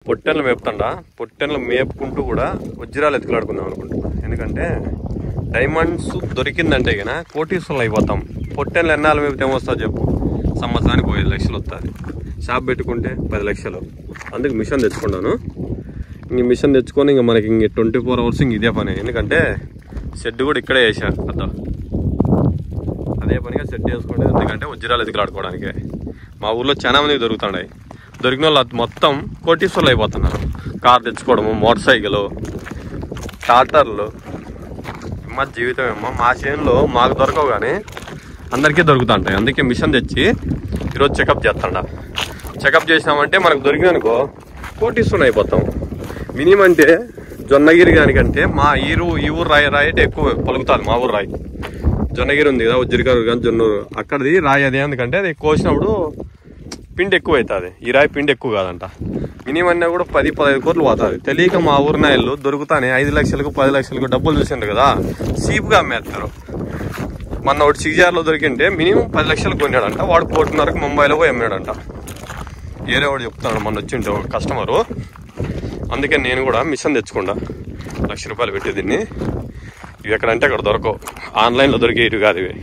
పొట్టెన్లు మేపుతాండా. పొట్టెన్లు మేపుకుంటూ కూడా వజ్రాలు ఎత్తులాడుకుందాం అనుకుంటున్నా. ఎందుకంటే డైమండ్స్ దొరికిందంటే కన్నా కోటీశ్వరులు అయిపోతాం. పొట్టెన్లు ఎన్నాళ్ళు మేపితే ఏమొస్తుంది చెప్పు? సంవత్సరానికి 5 లక్షలు వస్తుంది. షాప్ పెట్టుకుంటే 10 లక్షలు. అందుకు మిషన్ తెచ్చుకున్నాను. ఇంక మిషన్ తెచ్చుకొని ఇంక మనకి ఇంక 24 అవర్స్ ఇంక ఇదే పని. ఎందుకంటే షెడ్ కూడా ఇక్కడే వేసా పెద్ద. అదే పనిగా షెడ్ వేసుకుంటే ఎందుకంటే వజ్రాలు ఎత్తులాడుకోవడానికి. మా ఊర్లో చాలా మందికి దొరుకుతున్నాయి. దొరికిన వాళ్ళు మొత్తం కోటీశ్వరులు అయిపోతున్నారు. కార్ తెచ్చుకోవడము, మోటార్ సైకిల్, ట్రాక్టర్లు. మా జీవితం ఏమో మా చేనులో మాకు దొరకవు కానీ అందరికీ దొరుకుతుంటాయి. అందుకే మిషన్ తెచ్చి ఈరోజు చెకప్ చేస్తాడా. చెకప్ చేసినామంటే మనకు దొరికిననుకో కోటీశ్వరులు అయిపోతాం. మినిమం అంటే జొన్నగిరి దానికంటే మా ఈ ఊరు రాయి అయితే ఎక్కువ పలుకుతుంది. మా ఊరు రాయి జొన్నగిరి ఉంది కదా, ఉజ్జిరికారు కానీ జొన్నూరు, అక్కడిది రాయి. అది ఎందుకంటే అది కోసినప్పుడు పిండి ఎక్కువ అవుతుంది. ఈ రాయి పిండి ఎక్కువ కాదంట. మినిమం అన్నా కూడా 10-15 కోట్లు పోతుంది. తెలియక మా ఊరి నాయలు దొరుకుతానే 5 లక్షలకు 10 లక్షలకు డబ్బులు చూసిండ్రు కదా, సీపుగా అమ్మేస్తారు. మొన్న ఒకటి సిగ్జార్లో దొరికింటే మినిమం 10 లక్షలకు కొన్నాడంట. వాడు 1.5 ముంబైలో పోయి అమ్మాడంట. ఏరే వాడు చెప్తాడు మొన్న వచ్చింటే ఒక కస్టమరు. అందుకే నేను కూడా మిషన్ తెచ్చుకుంటా. 1 లక్ష రూపాయలు పెట్టి దీన్ని. ఇవి ఎక్కడంటే అక్కడ దొరకవు. ఆన్లైన్లో దొరికేవి కాదు ఇవి.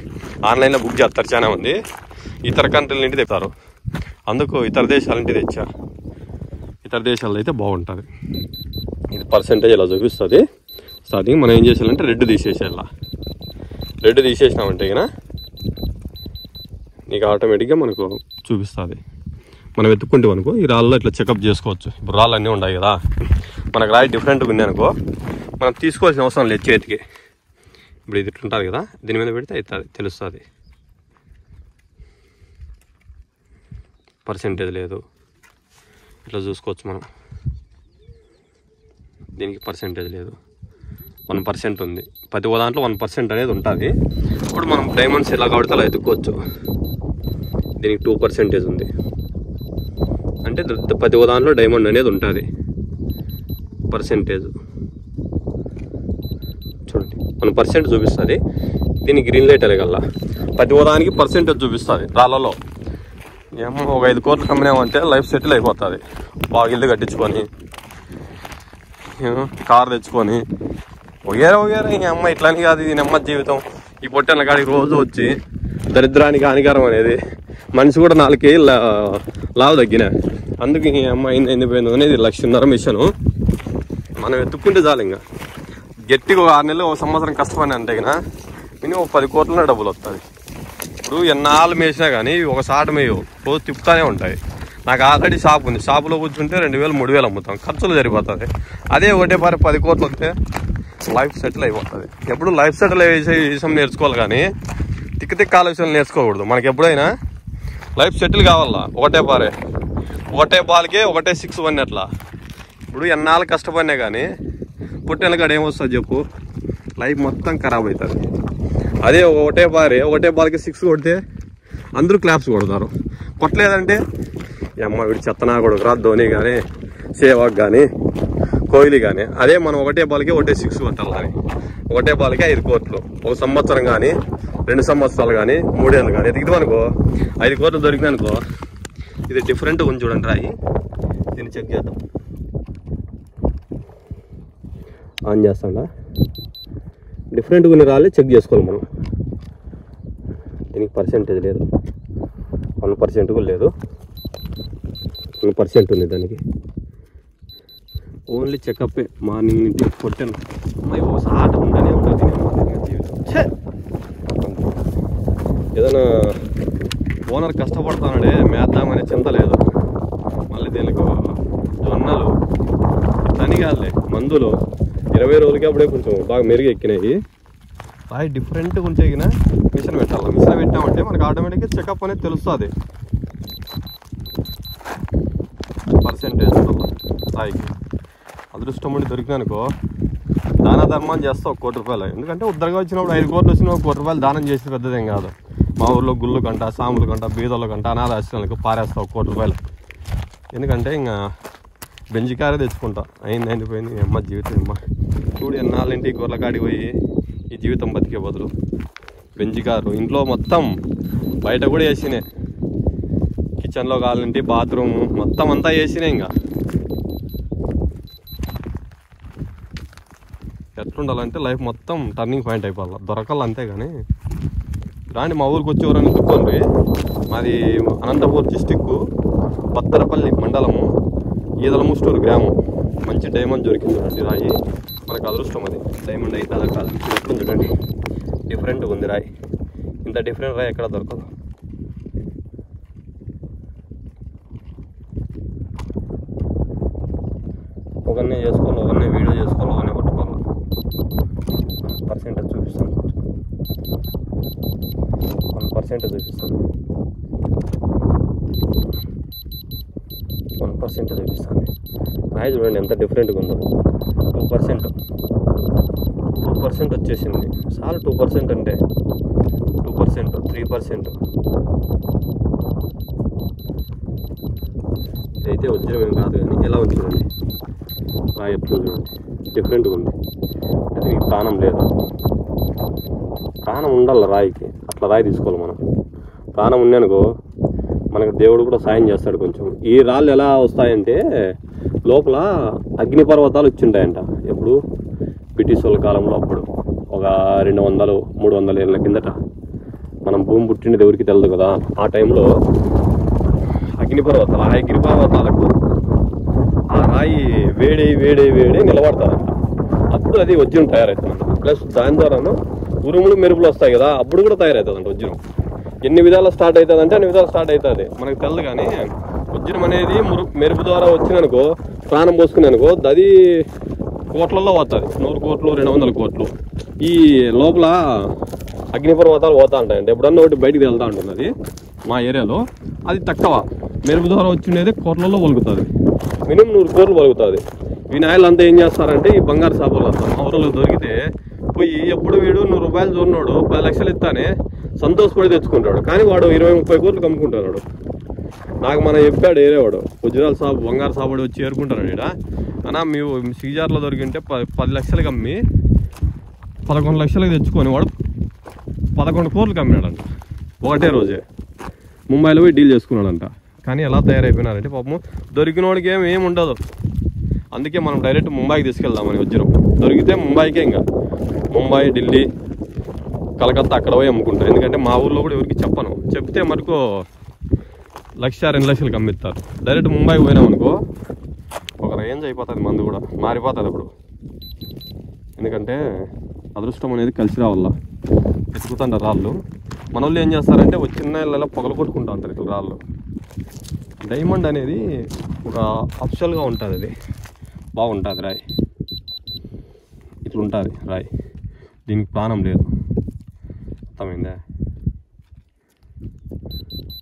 ఆన్లైన్లో బుక్ చేస్తారు చాలా మంది. ఇతర కంట్రీల నుండి తెస్తారు. అందుకు ఇతర దేశాల నుండి తెచ్చా. ఇతర దేశాల్లో అయితే బాగుంటుంది. ఇది పర్సెంటేజ్ ఇలా చూపిస్తుంది. స్టార్టింగ్ మనం ఏం చేసేయాలంటే రెడ్ తీసేసేయాల. రెడ్ తీసేసినామంటే కన్నా నీకు ఆటోమేటిక్గా మనకు చూపిస్తుంది. మనం ఎత్తుకుంటే అనుకో ఈ రాళ్ళలో ఇట్లా చెకప్ చేసుకోవచ్చు. ఇప్పుడు రాళ్ళు అన్నీ ఉన్నాయి కదా, మనకు రాయి డిఫరెంట్గా ఉంది అనుకో మనం తీసుకోవాల్సిన అవసరం లేదు చేతికి. ఇప్పుడు ఇది ఇట్లుంటుంది కదా, దీని మీద పెడితే అవుతుంది, తెలుస్తుంది. పర్సెంటేజ్ లేదు, ఇట్లా చూసుకోవచ్చు మనం. దీనికి పర్సెంటేజ్ లేదు, 1% ఉంది. ప్రతి దాంట్లో 1% అనేది ఉంటుంది. ఇప్పుడు మనం డైమండ్స్ ఎలా కాబట్టి అలా ఎత్తుకోవచ్చు. దీనికి 2% ఉంది. అంటే ప్రతి దాంట్లో డైమండ్ అనేది ఉంటుంది. పర్సెంటేజ్ చూడండి 1% చూపిస్తుంది. దీనికి గ్రీన్ లైట్ అలగల్లా ప్రతి దానికి పర్సెంటేజ్ చూపిస్తుంది. రాళ్ళలో ఏమో ఒక 5 కోట్లు కమ్మినామంటే లైఫ్ సెటిల్ అయిపోతుంది. బాగా ఇల్లు కట్టించుకొని కార్ తెచ్చుకొని ఒగేరా ఈ అమ్మ ఇట్లాని కాదు. ఇది నెమ్మది జీవితం. ఈ పొట్టెల కాడికి రోజు వచ్చి దరిద్రానికి హానికరం అనేది. మనిషి కూడా 4 కేజీలు లావు తగ్గిన. అందుకు ఈ అమ్మ ఎండిపోయింది అనేది 1.5 లక్ష మిషను. మనం ఎత్తుక్కుంటే చాలు. ఇంకా గట్టిగా 6 నెలలు 1 సంవత్సరం కష్టపడి అంటే కన్నా మినిమం 10 కోట్లనే డబ్బులు వస్తుంది. ఇప్పుడు ఎన్నాళ్ళు మేసినా కానీ ఒక సాట మేయవు, రోజు తిప్పుతానే ఉంటాయి. నాకు ఆల్రెడీ షాప్ ఉంది. షాపులో కూర్చుంటే 2000-3000 అమ్ముతాం, ఖర్చులు సరిపోతుంది. అదే ఒకటే 10 కోట్లు వస్తే లైఫ్ సెటిల్ అయిపోతుంది. ఎప్పుడు లైఫ్ సెటిల్ అయ్యే విషయం నేర్చుకోవాలి కానీ తిక్క ఆలోచనలు నేర్చుకోకూడదు. మనకి ఎప్పుడైనా లైఫ్ సెటిల్ కావాలా ఒకటే బాల్కే ఒకటే 6 అట్లా. ఇప్పుడు ఎన్నాళ్ళు కష్టపడినా కానీ పుట్టిన కాడ ఏమొస్తుంది చెప్పు? లైఫ్ మొత్తం ఖరాబ్ అవుతుంది. అదే ఒకటే బాల్కి 6 కొడితే అందరూ క్లాప్స్ కొడతారు. కొట్టలేదంటే అమ్మ వీడు చెత్తనా కొడుకురా ధోని కానీ సేవాగ్ కానీ కోహ్లీ కానీ. అదే మనం ఒకటే బాల్కి 6 కొట్టాలి. కానీ ఒకటే బాల్కి 5 కోట్లు 1 సంవత్సరం కానీ 2 సంవత్సరాలు కానీ 3 ఏళ్ళు కానీ ఎదిగితే అనుకో 5 కోట్లు దొరికింది అనుకో. ఇది డిఫరెంట్గా ఉంది చూడండి రాయి. దీన్ని చెక్ చేద్దాం. ఆన్ చేస్తాడా? డిఫరెంట్గా ఉన్న రాళ్ళే చెక్ చేసుకోవాలి మనం. దీనికి పర్సెంటేజ్ లేదు, 1% కూడా లేదు. 1% ఉంది దానికి. ఓన్లీ చెకప్ మార్నింగ్ నుంచి కొట్టాను. మరి ఒకసారి ఆట ఉండనే ఉంటుంది జీవితం. ఏదైనా ఓనర్ కష్టపడతానడే మేద్దామనే చింత లేదు. మళ్ళీ దీనికి జొన్నలు ఇట్లని కాదులే, మందులు 20 రోజులకి అప్పుడే కొంచెం బాగా మెరుగు ఎక్కినాయి. రాయి డిఫరెంట్గా ఉంటే మిషన్ పెట్టాలి. మిషన్ పెట్టామంటే మనకు ఆటోమేటిక్గా చెకప్ అనేది తెలుస్తుంది. పర్సెంటేజ్ రాయికి అదృష్టం ఉండి దొరికినానుకో దాన ధర్మం చేస్తా 1 కోటి రూపాయలు. ఎందుకంటే ఉద్దరగా వచ్చినప్పుడు 5 కోట్లు వచ్చిన 1 కోటి రూపాయలు దానం చేసి పెద్దదేం కాదు. మా ఊర్లో గుళ్ళు కంట, సాములు కంట, బీదోళ్ళ కంట, అనాథ ఆశ్రమాలకు పారేస్తా 1 కోటి రూపాయలు. ఎందుకంటే ఇంకా బెంజికారే తెచ్చుకుంటా. అయిపోయింది అమ్మ జీవితం. అమ్మ చూడు ఎన్నాళ్ళంటి గొర్రెల కాడికి పోయి ఈ జీవితం బతికే బదులు బెంజికారు ఇంట్లో మొత్తం బయట కూడా వేసినాయి. కిచెన్లో కావాలంటే బాత్రూమ్ మొత్తం అంతా వేసినాయి. ఇంకా ఎట్లుండాలంటే లైఫ్ మొత్తం టర్నింగ్ పాయింట్ అయిపోవాలి, దొరకాలి అంతే. కానీ రాండి మా ఊరికి వచ్చి ఎవరైనా దుక్కోండి. మాది అనంతపూర్ డిస్టిక్, బత్తరపల్లి మండలము, ఈదలముస్టూరు గ్రామం. మంచి డైమండ్ దొరికింది చూడండి రాయి. మనకు అదృష్టం అది. డైమండ్ అయితే అలా కాదు, ఎట్లుంది చూడండి, డిఫరెంట్గా ఉంది రాయి. ఇంత డిఫరెంట్ రాయి ఎక్కడ దొరకదు. ఒకరినే చేసుకోవాలి, ఒకరినే వీడియో చేసుకోవాలి, ఒకరినే పట్టుకోవాలి. పర్సెంటేజ్ చూపిస్తాను, 1% చూపిస్తాను, 1% చూపిస్తాను. రాయి చూడండి ఎంత డిఫరెంట్గా ఉందో. 2% వచ్చేసింది. చాలు 2% అంటే 2%, 3%. ఇదైతే వజ్రం ఏం కాదు, కానీ ఎలా ఉంది చూడండి రాయి, ఎట్లా చూడండి డిఫరెంట్గా ఉంది. అది నీకు ప్రాణం లేదు, ప్రాణం ఉండాలి రాయికి. అట్లా రాయి తీసుకోవాలి మనం. ప్రాణం ఉన్నానుకో మనకు దేవుడు కూడా సాయం చేస్తాడు కొంచెం. ఈ రాళ్ళు ఎలా వస్తాయంటే లోపల అగ్నిపర్వతాలు వచ్చింటాయంట. ఎప్పుడు బ్రిటిష్ వాళ్ళ కాలంలో, అప్పుడు ఒక 200-300 ఏళ్ళ కిందట. మనం భూమి పుట్టినది ఎవరికి తెలియదు కదా. ఆ టైంలో అగ్నిపర్వతాలు, ఆ అగ్నిపర్వతాలకు ఆ రాయి వేడి నిలబడతారంట. అప్పుడు అది వజ్రం తయారవుతుందంట. ప్లస్ దాని ద్వారాను ఉరుములు మెరుపులు వస్తాయి కదా, అప్పుడు కూడా తయారవుతుందంట వజ్రం. ఎన్ని విధాలు స్టార్ట్ అవుతుంది అంటే అన్ని విధాలు స్టార్ట్ అవుతుంది, మనకు తెలియదు. కానీ వజ్రం అనేది మెరుపు ద్వారా వచ్చిననుకో, ప్రాణం పోసుకుని అనుకో, అది కోట్లలో పోతుంది. 100 కోట్లు, 200 కోట్లు. ఈ లోపల అగ్నిపర్వతాలు పోతా ఉంటాయండి. ఎప్పుడన్నా ఒకటి బయటికి వెళ్తూ ఉంటుంది. అది మా ఏరియాలో అది తక్కువ. మెరుపు ద్వారా వచ్చినది కోట్లలో పలుకుతుంది, మినిమం 100 కోట్లు పలుకుతుంది. ఈ నాయలు అంతా ఏం చేస్తారంటే ఈ బంగారు చేపలు వస్తాం మా ఊరిలో దొరికితే పోయి, ఎప్పుడు వీడు 100 రూపాయలు చూన్నాడు 10 లక్షలు ఇస్తానే సంతోషపడి తెచ్చుకుంటాడు. కానీ వాడు 20-30 కోట్లు అమ్ముకుంటున్నాడు. నాకు మన చెప్పాడు ఏరేవాడు, వజ్రాల సాబు బంగారు సాబడి వచ్చి ఏరుకుంటున్నాడు. ఇక్కడ అన్నా మేము సీజార్లో దొరికింటే 10 లక్షలకి అమ్మి 11 లక్షలకి తెచ్చుకొని వాడు 11 కోట్లకి అమ్మాడంట ఒకటే రోజే. ముంబైలో పోయి డీల్ చేసుకున్నాడంట. కానీ ఎలా తయారైపోయినారంటే పాపం దొరికిన వాడికి ఏమి ఉండదు. అందుకే మనం డైరెక్ట్ ముంబైకి తీసుకెళ్దామని వజ్రం. దొరికితే ముంబైకే, ఇంకా ముంబై, ఢిల్లీ, కలకత్తా అక్కడ పోయి అమ్ముకుంటారు. ఎందుకంటే మా ఊర్లో కూడా ఎవరికి చెప్పను, చెప్తే మనకు 1-2 లక్షలకి అమ్మిస్తారు. డైరెక్ట్ ముంబైకి పోయినామనుకో ఒక రేంజ్ అయిపోతుంది, మందు కూడా మారిపోతుంది అప్పుడు. ఎందుకంటే అదృష్టం అనేది కలిసి రావాల. వెతుకుతుంటారు రాళ్ళు. మన వాళ్ళు ఏం చేస్తారంటే చిన్న ఇళ్ళలో పొగలు కొట్టుకుంటూ ఉంటారు ఇట్లా రాళ్ళు. డైమండ్ అనేది ఒక అఫ్షల్గా ఉంటుంది, అది బాగుంటుంది రాయి. ఇట్లుంటుంది రాయి, దీనికి ప్రాణం లేదు. అర్థమైందా?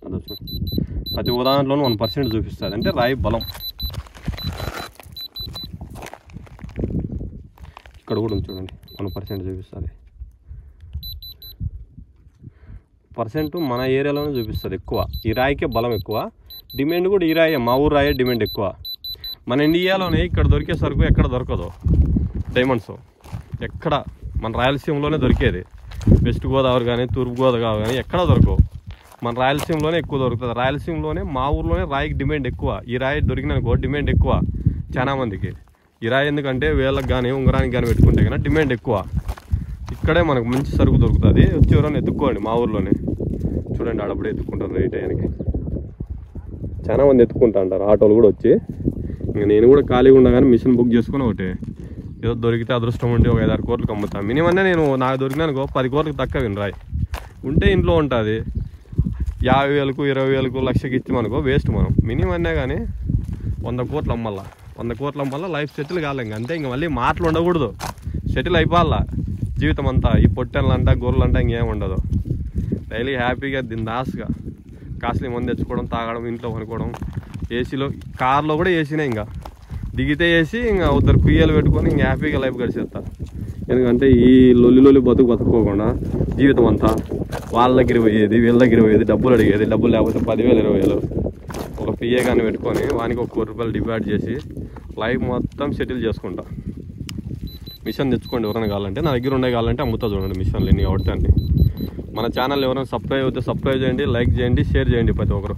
అదే చూడు, ప్రతి ఉదాహరణలోనూ 1% చూపిస్తుంది. అంటే రాయి బలం. ఇక్కడ కూడా చూడండి 1% చూపిస్తుంది. పర్సెంట్ మన ఏరియాలోనే చూపిస్తుంది ఎక్కువ. ఈ రాయికే బలం ఎక్కువ, డిమాండ్ కూడా ఈ రాయే. మా ఊరు రాయే డిమాండ్ ఎక్కువ. మన ఇండియాలోనే ఇక్కడ దొరికే సరుకు ఎక్కడ దొరకదు. డైమండ్స్ ఎక్కడ మన రాయలసీమలోనే దొరికేది. వెస్ట్ గోదావరి కానీ, తూర్పు గోదావరి కానీ ఎక్కడ దొరకవు. మన రాయలసీమలోనే ఎక్కువ దొరుకుతుంది. రాయలసీమలోనే మా ఊర్లోనే రాయికి డిమాండ్ ఎక్కువ. ఈ రాయి దొరికిననుకో డిమాండ్ ఎక్కువ చాలా మందికి. ఈ రాయి ఎందుకంటే వేళ్ళకి కానీ ఉంగరానికి కానీ పెట్టుకుంటే కానీ డిమాండ్ ఎక్కువ. ఇక్కడే మనకు మంచి సరుకు దొరుకుతుంది. వచ్చి ఎవరైనా ఎత్తుక్కోండి మా ఊర్లోనే. చూడండి ఆడప్పుడే ఎత్తుక్కుంటారు రైట్ టైంకి. చాలా మంది ఎత్తుక్కుంటా అంటారు, ఆటోలు కూడా వచ్చి. ఇంకా నేను కూడా ఖాళీగా ఉండగానే మిషన్ బుక్ చేసుకుని ఒకటి ఏదో దొరికితే అదృష్టం ఉండి ఒక 5-6 కోట్లకు అమ్ముతాను. మినిమం నేను నాకు దొరికినానుకో 10 కోట్లకు తక్కువ రాయి ఉంటే ఇంట్లో ఉంటుంది. 50,000కు 20,000కు లక్షకి ఇచ్చామనుకో వేస్ట్. మనం మినిమం అన్నా కానీ 100 కోట్లు అమ్మల్లా. 100 కోట్లు అమ్మల్లా లైఫ్ సెటిల్ కాలే. ఇంక అంతే, ఇంక మళ్ళీ మాటలు ఉండకూడదు, సెటిల్ అయిపోవాలా జీవితం అంతా. ఈ పొట్టెళ్ళంట గొర్రెలంట ఇంకేం ఉండదు. డైలీ హ్యాపీగా దిందాస్గా కాస్ట్లీ మంది తెచ్చుకోవడం, తాగడం, ఇంట్లో కొనుక్కోవడం. ఏసీలో, కార్లో కూడా ఏసీనే. ఇంకా దిగితే ఏసీ, ఇంకా ఉద్దరు కుయ్యలు పెట్టుకొని ఇంకా హ్యాపీగా లైఫ్ గడిచేస్తారు. ఎందుకంటే ఈ లొల్లి బతుకోకుండా జీవితం అంతా వాళ్ళ దగ్గర పోయేది, వీళ్ళ దగ్గర పోయేది, డబ్బులు అడిగేది, డబ్బులు లేకపోతే 10,000 20,000 ఒక పిఏ కానీ పెట్టుకొని వానికి 1 కోటి రూపాయలు డివైడ్ చేసి లైఫ్ మొత్తం సెటిల్ చేసుకుంటా. మిషన్ తెచ్చుకోండి ఎవరైనా కావాలంటే. నా దగ్గర ఉండే కావాలంటే అమ్ముతా చూడండి మిషన్లు ఎన్ని అవుతాయండి. మన ఛానల్ ఎవరైనా సబ్స్క్రైబ్ అయితే సబ్స్క్రైబ్ చేయండి, లైక్ చేయండి, షేర్ చేయండి ప్రతి ఒక్కరు.